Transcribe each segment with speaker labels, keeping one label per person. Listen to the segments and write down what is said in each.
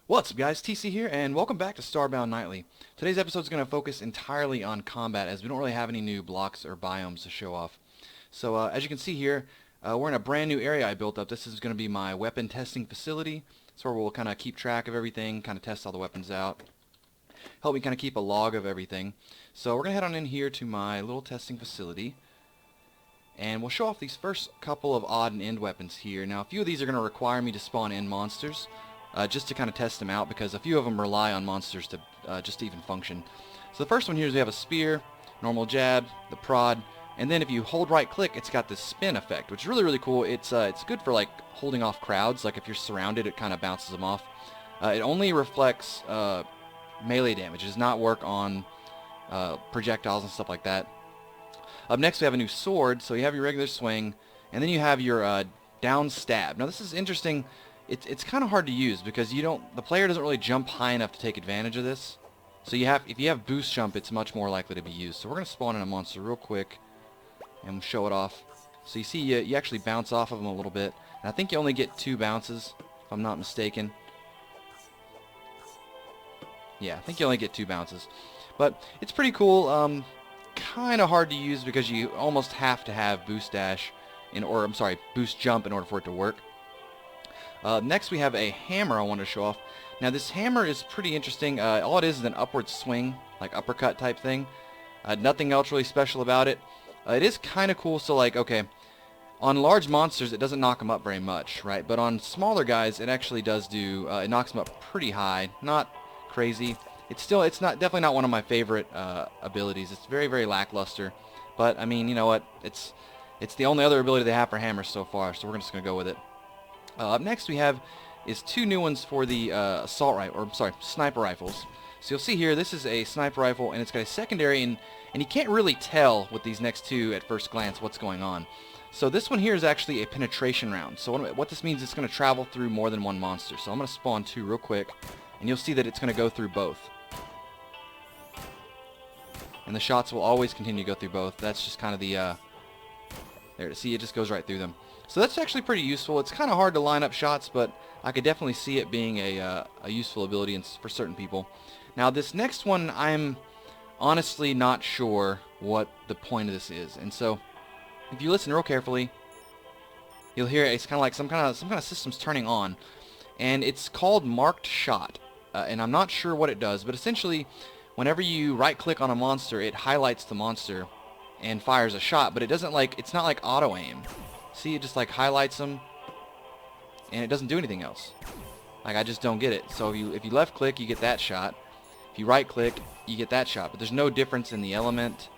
Speaker 1: What's up guys, TC here, and welcome back to Starbound Nightly. Today's episode is going to focus entirely on combat, as we don't really have any new blocks or biomes to show off. So as you can see here, we're in a brand new area I built up. This is going to be my weapon testing facility. It's where we'll kind of keep track of everything, kind of test all the weapons out, help me kind of keep a log of everything. So we're going to head on in here to my little testing facility, and we'll show off these first couple of odd and end weapons here. Now a few of these are going to require me to spawn in monsters. Just to kind of test them out, because a few of them rely on monsters to just to even function. So the first one here is we have a spear, normal jab, the prod, and then if you hold right click, it's got this spin effect, which is really cool. It's good for like holding off crowds. Like if you're surrounded, it kind of bounces them off. It only reflects melee damage. It does not work on projectiles and stuff like that. Up next we have a new sword. So you have your regular swing, and then you have your down stab. Now this is interesting. It's kind of hard to use because the player doesn't really jump high enough to take advantage of this. So if you have boost jump, it's much more likely to be used. So we're going to spawn in a monster real quick and show it off. So you see you actually bounce off of them a little bit. And I think you only get 2 bounces, if I'm not mistaken. Yeah, I think you only get 2 bounces. But it's pretty cool. Kind of hard to use because you almost have to have boost dash, boost jump in order for it to work. Next we have a hammer I want to show off. Now this hammer is pretty interesting. All it is an upward swing, like uppercut type thing. Nothing else really special about it. It is kind of cool, so like, okay, on large monsters it doesn't knock them up very much, right? But on smaller guys it actually does do, it knocks them up pretty high. Not crazy. It's definitely not one of my favorite abilities. It's very lackluster. But I mean, you know what? It's the only other ability they have for hammers so far, so we're just going to go with it. Up next we have is 2 new ones for the sniper rifles. So you'll see here, this is a sniper rifle, and it's got a secondary, and you can't really tell with these next 2 at first glance what's going on. So this one here is actually a penetration round. So what this means is it's going to travel through more than one monster. So I'm going to spawn 2 real quick, and you'll see that it's going to go through both. And the shots will always continue to go through both. That's just kind of the, there, see, it just goes right through them. So that's actually pretty useful. It's kind of hard to line up shots, but I could definitely see it being a useful ability for certain people. Now this next one, I'm honestly not sure what the point of this is. And so if you listen real carefully, you'll hear it's kind of like some kind of system's turning on, and it's called marked shot. And I'm not sure what it does, but essentially whenever you right click on a monster, it highlights the monster and fires a shot, but it's not like auto aim. See, it just like highlights them, and it doesn't do anything else. Like, I just don't get it. So if you left click, you get that shot. If you right click, you get that shot. But there's no difference in the element.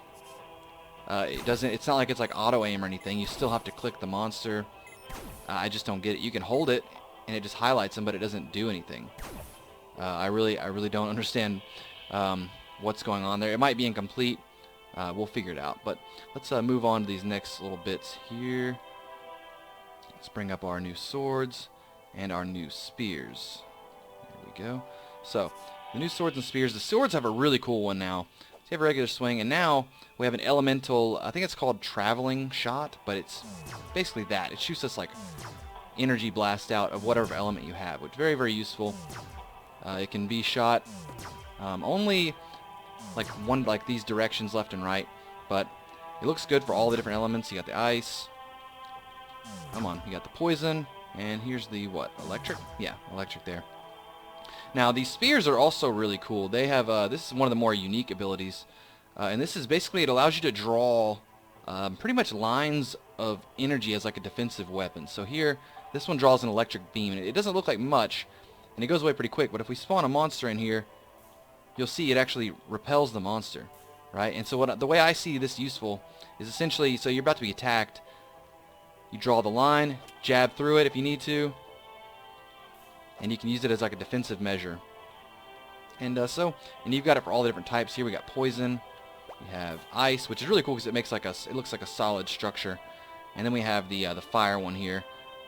Speaker 1: It's not like it's like auto aim or anything. You still have to click the monster. I just don't get it. You can hold it, and it just highlights them, but it doesn't do anything. I really don't understand what's going on there. It might be incomplete. We'll figure it out. But let's move on to these next little bits here. Let's bring up our new swords and our new spears. There we go. So, the new swords and spears. The swords have a really cool one now. So you have a regular swing, and now we have an elemental, I think it's called traveling shot, but it's basically that. It shoots us like energy blast out of whatever element you have, which is very useful. It can be shot only like these directions, left and right, but it looks good for all the different elements. You got the ice. Come on, you got the poison, and here's the, what, electric? Yeah, electric there. Now, these spears are also really cool. They have, this is one of the more unique abilities, and this is basically, it allows you to draw pretty much lines of energy as like a defensive weapon. So here, this one draws an electric beam, and it doesn't look like much, and it goes away pretty quick, but if we spawn a monster in here, you'll see it actually repels the monster, right? And so the way I see this useful is essentially, so you're about to be attacked, you draw the line, jab through it if you need to, and you can use it as like a defensive measure. And you've got it for all the different types. Here we got poison, we have ice, which is really cool because it looks like a solid structure. And then we have the fire one here,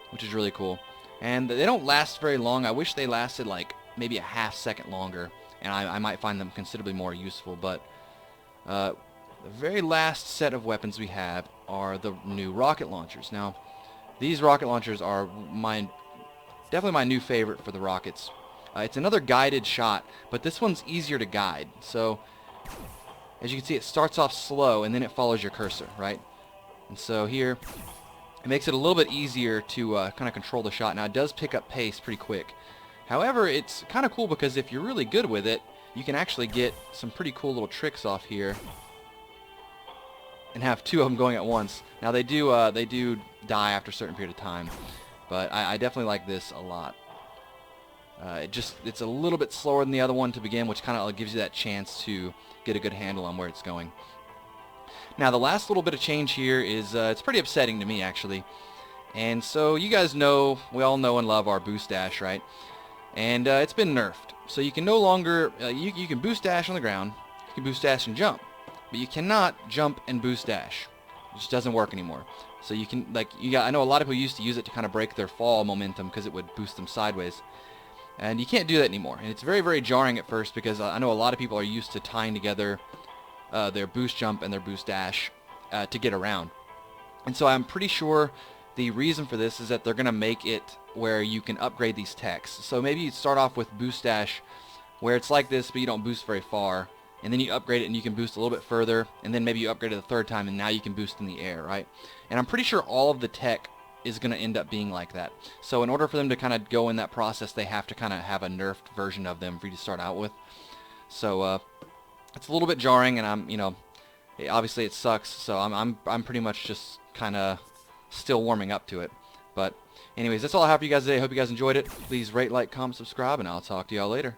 Speaker 1: which is really cool. And they don't last very long. I wish they lasted like maybe a half second longer, and I might find them considerably more useful. But the very last set of weapons we have are the new rocket launchers. Now, these rocket launchers are definitely my new favorite for the rockets. It's another guided shot, but this one's easier to guide. So as you can see, it starts off slow and then it follows your cursor, right? And so here, it makes it a little bit easier to kind of control the shot. Now it does pick up pace pretty quick. However, it's kind of cool because if you're really good with it, you can actually get some pretty cool little tricks off here and have two of them going at once. Now they do die after a certain period of time, but I definitely like this a lot. It's a little bit slower than the other one to begin, which kind of gives you that chance to get a good handle on where it's going. Now the last little bit of change here is it's pretty upsetting to me actually. And so you guys know, we all know and love our boost dash, right? And it's been nerfed. So you can no longer, you can boost dash on the ground, you can boost dash and jump, but you cannot jump and boost dash. It just doesn't work anymore. So you can, I know a lot of people used to use it to kind of break their fall momentum because it would boost them sideways. And you can't do that anymore. And it's very, very jarring at first because I know a lot of people are used to tying together their boost jump and their boost dash to get around. And so I'm pretty sure the reason for this is that they're going to make it where you can upgrade these techs. So maybe you start off with boost dash where it's like this, but you don't boost very far. And then you upgrade it and you can boost a little bit further. And then maybe you upgrade it the third time and now you can boost in the air, right? And I'm pretty sure all of the tech is going to end up being like that. So in order for them to kind of go in that process, they have to kind of have a nerfed version of them for you to start out with. So it's a little bit jarring, and obviously it sucks. So I'm pretty much just kind of still warming up to it. But anyways, that's all I have for you guys today. I hope you guys enjoyed it. Please rate, like, comment, subscribe, and I'll talk to y'all later.